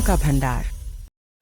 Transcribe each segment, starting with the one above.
का भंडार।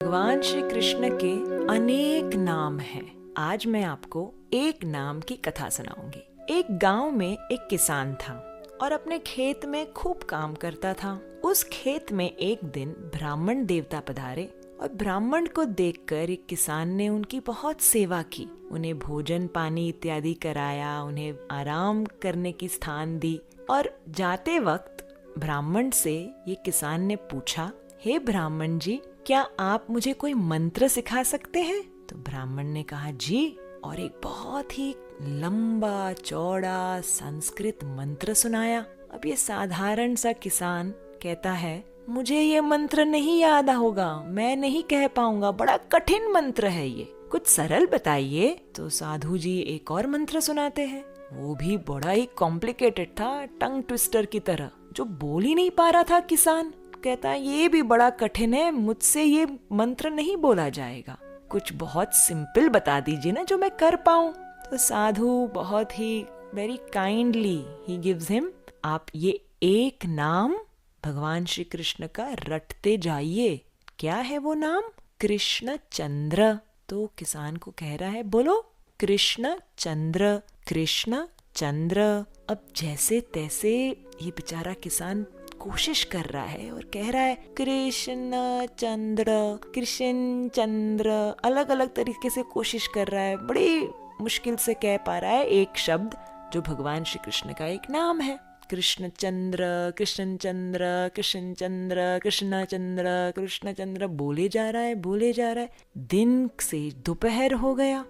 भगवान श्री कृष्ण के अनेक नाम हैं। आज मैं आपको एक नाम की कथा सुनाऊंगी। एक गांव में एक किसान था और अपने खेत में खूब काम करता था। उस खेत में एक दिन ब्राह्मण देवता पधारे और ब्राह्मण को देखकर एक किसान ने उनकी बहुत सेवा की। उन्हें भोजन पानी इत्यादि कराया, उन्हें आराम करने की स्थान दी और जाते वक्त ब्राह्मण से ये किसान ने पूछा, हे ब्राह्मण जी, क्या आप मुझे कोई मंत्र सिखा सकते हैं? तो ब्राह्मण ने कहा जी, और एक बहुत ही लंबा चौड़ा संस्कृत मंत्र सुनाया। अब ये साधारण सा किसान कहता है, मुझे ये मंत्र नहीं याद होगा, मैं नहीं कह पाऊंगा, बड़ा कठिन मंत्र है ये, कुछ सरल बताइए। तो साधु जी एक और मंत्र सुनाते हैं, वो भी बड़ा ही कॉम्प्लिकेटेड था, टंग ट्विस्टर की तरह, जो बोल ही नहीं पा रहा था किसान। कहता है ये भी बड़ा कठिन है, मुझसे ये मंत्र नहीं बोला जाएगा, कुछ बहुत सिंपल बता दीजिए ना जो मैं कर पाऊं। तो साधु बहुत ही very kindly he gives him, आप ये एक नाम भगवान श्री कृष्ण का रटते जाइए। क्या है वो नाम? कृष्ण चंद्र। तो किसान को कह रहा है, बोलो कृष्ण चंद्र, कृष्ण चंद्र। अब जैसे तैसे ये बेचारा किसान कोशिश कर रहा है और कह रहा है कृष्ण चंद्र, कृष्ण चंद्र, अलग अलग तरीके से कोशिश कर रहा है, बड़ी मुश्किल से कह पा रहा है एक शब्द जो भगवान श्री कृष्ण का एक नाम है। कृष्ण चंद्र, कृष्ण चंद्र, कृष्ण चंद्र, कृष्ण चंद्र, कृष्ण चंद्र बोले जा रहा है, बोले जा रहा है। दिन से दोपहर हो गया,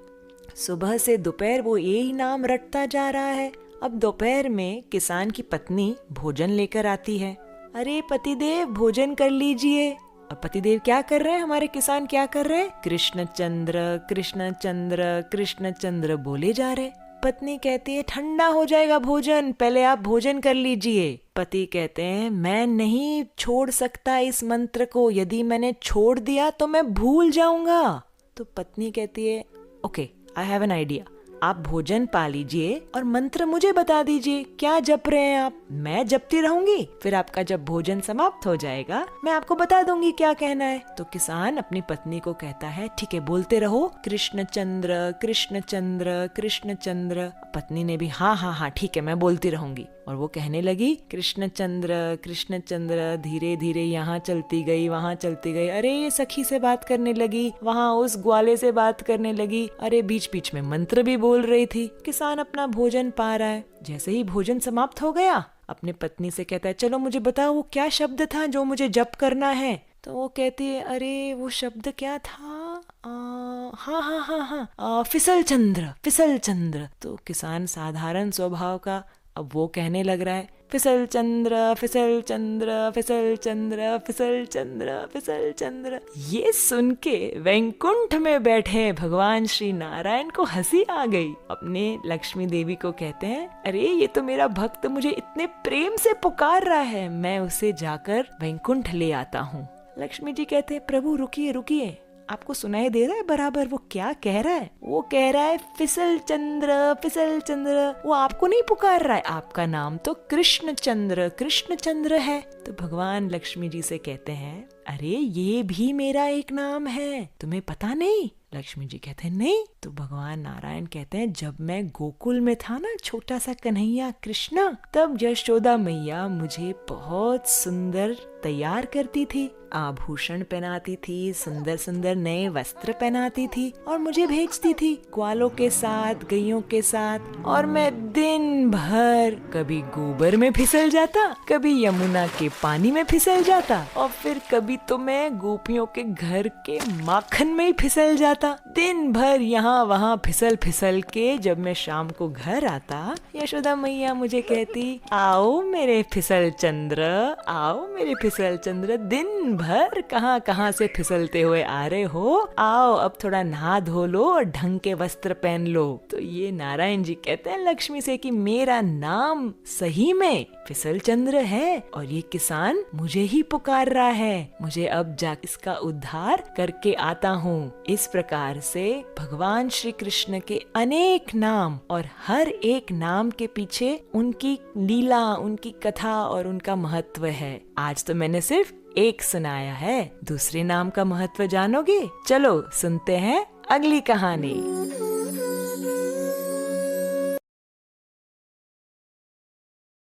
सुबह से दोपहर वो यही नाम रटता जा रहा है। अब दोपहर में किसान की पत्नी भोजन लेकर आती है। अरे पतिदेव भोजन कर लीजिए। अब पतिदेव क्या कर रहे हैं, हमारे किसान क्या कर रहे हैं? कृष्ण चंद्र, कृष्ण चंद्र, कृष्ण चंद्र बोले जा रहे। पत्नी कहती है ठंडा हो जाएगा भोजन, पहले आप भोजन कर लीजिए। पति कहते हैं मैं नहीं छोड़ सकता इस मंत्र को, यदि मैंने छोड़ दिया तो मैं भूल जाऊंगा। तो पत्नी कहती है okay, I have an idea, आप भोजन पा लीजिए और मंत्र मुझे बता दीजिए, क्या जप रहे हैं आप? मैं जपती रहूंगी, फिर आपका जब भोजन समाप्त हो जाएगा मैं आपको बता दूंगी क्या कहना है। तो किसान अपनी पत्नी को कहता है ठीक है बोलते रहो, कृष्ण चंद्र, कृष्ण चंद्र, कृष्ण चंद्र। पत्नी ने भी हाँ हाँ हाँ ठीक है मैं बोलती रहूंगी, और वो कहने लगी कृष्ण चंद्र, कृष्ण चंद्र। धीरे धीरे यहाँ चलती गई, वहाँ चलती गई, अरे ये सखी से बात करने लगी, वहाँ उस ग्वाले से बात करने लगी, अरे बीच बीच में मंत्र भी बोल रही थी। किसान अपना भोजन पा रहा है। जैसे ही भोजन समाप्त हो गया अपने पत्नी से कहता है चलो मुझे बताओ वो क्या शब्द था जो मुझे जप करना है। तो वो कहती है अरे वो शब्द क्या था, हाँ हाँ हाँ हाँ, फिसल चंद्र, फिसल चंद्र। तो किसान साधारण स्वभाव का, अब वो कहने लग रहा है फिसल चंद्र, फिसल चंद्र, फिसल चंद्र, फिसल चंद्र, फिसल चंद्र। ये सुन के वैकुंठ में बैठे भगवान श्री नारायण को हंसी आ गई। अपने लक्ष्मी देवी को कहते हैं अरे ये तो मेरा भक्त मुझे इतने प्रेम से पुकार रहा है, मैं उसे जाकर वैकुंठ ले आता हूँ। लक्ष्मी जी कहते हैं प्रभु रुकिए रुकिए, आपको सुनाई दे रहा है बराबर वो क्या कह रहा है? वो कह रहा है फिसल चंद्र, फिसल चंद्र। वो आपको नहीं पुकार रहा है, आपका नाम तो कृष्ण चंद्र, कृष्ण चंद्र है। तो भगवान लक्ष्मी जी से कहते हैं अरे ये भी मेरा एक नाम है, तुम्हें पता नहीं? लक्ष्मी जी कहते हैं नहीं। तो भगवान नारायण कहते हैं जब मैं गोकुल में था ना, छोटा सा कन्हैया कृष्णा, तब यशोदा मैया मुझे बहुत सुंदर तैयार करती थी, आभूषण पहनाती थी, सुंदर सुंदर नए वस्त्र पहनाती थी और मुझे भेजती थी ग्वालों के साथ, गैयों के साथ। और मैं दिन भर कभी गोबर में फिसल जाता, कभी यमुना के पानी में फिसल जाता, और फिर कभी तो मैं गोपियों के घर के माखन में ही फिसल जाता। दिन भर यहाँ वहाँ फिसल फिसल के जब मैं शाम को घर आता, यशोदा मैया मुझे कहती आओ मेरे फिसल चंद्र, आओ मेरे फिसल चंद्र, दिन भर कहाँ कहाँ से फिसलते हुए आ रहे हो, आओ अब थोड़ा नहा धो लो और ढंग के वस्त्र पहन लो। तो ये नारायण जी कहते हैं लक्ष्मी से कि मेरा नाम सही में फिसल चंद्र है और ये किसान मुझे ही पुकार रहा है, मुझे अब जा इसका उद्धार करके आता हूँ। इस प्रकार से भगवान श्री कृष्ण के अनेक नाम और हर एक नाम के पीछे उनकी लीला, उनकी कथा और उनका महत्व है। आज तो मैंने सिर्फ एक सुनाया है, दूसरे नाम का महत्व जानोगे? चलो सुनते हैं अगली कहानी।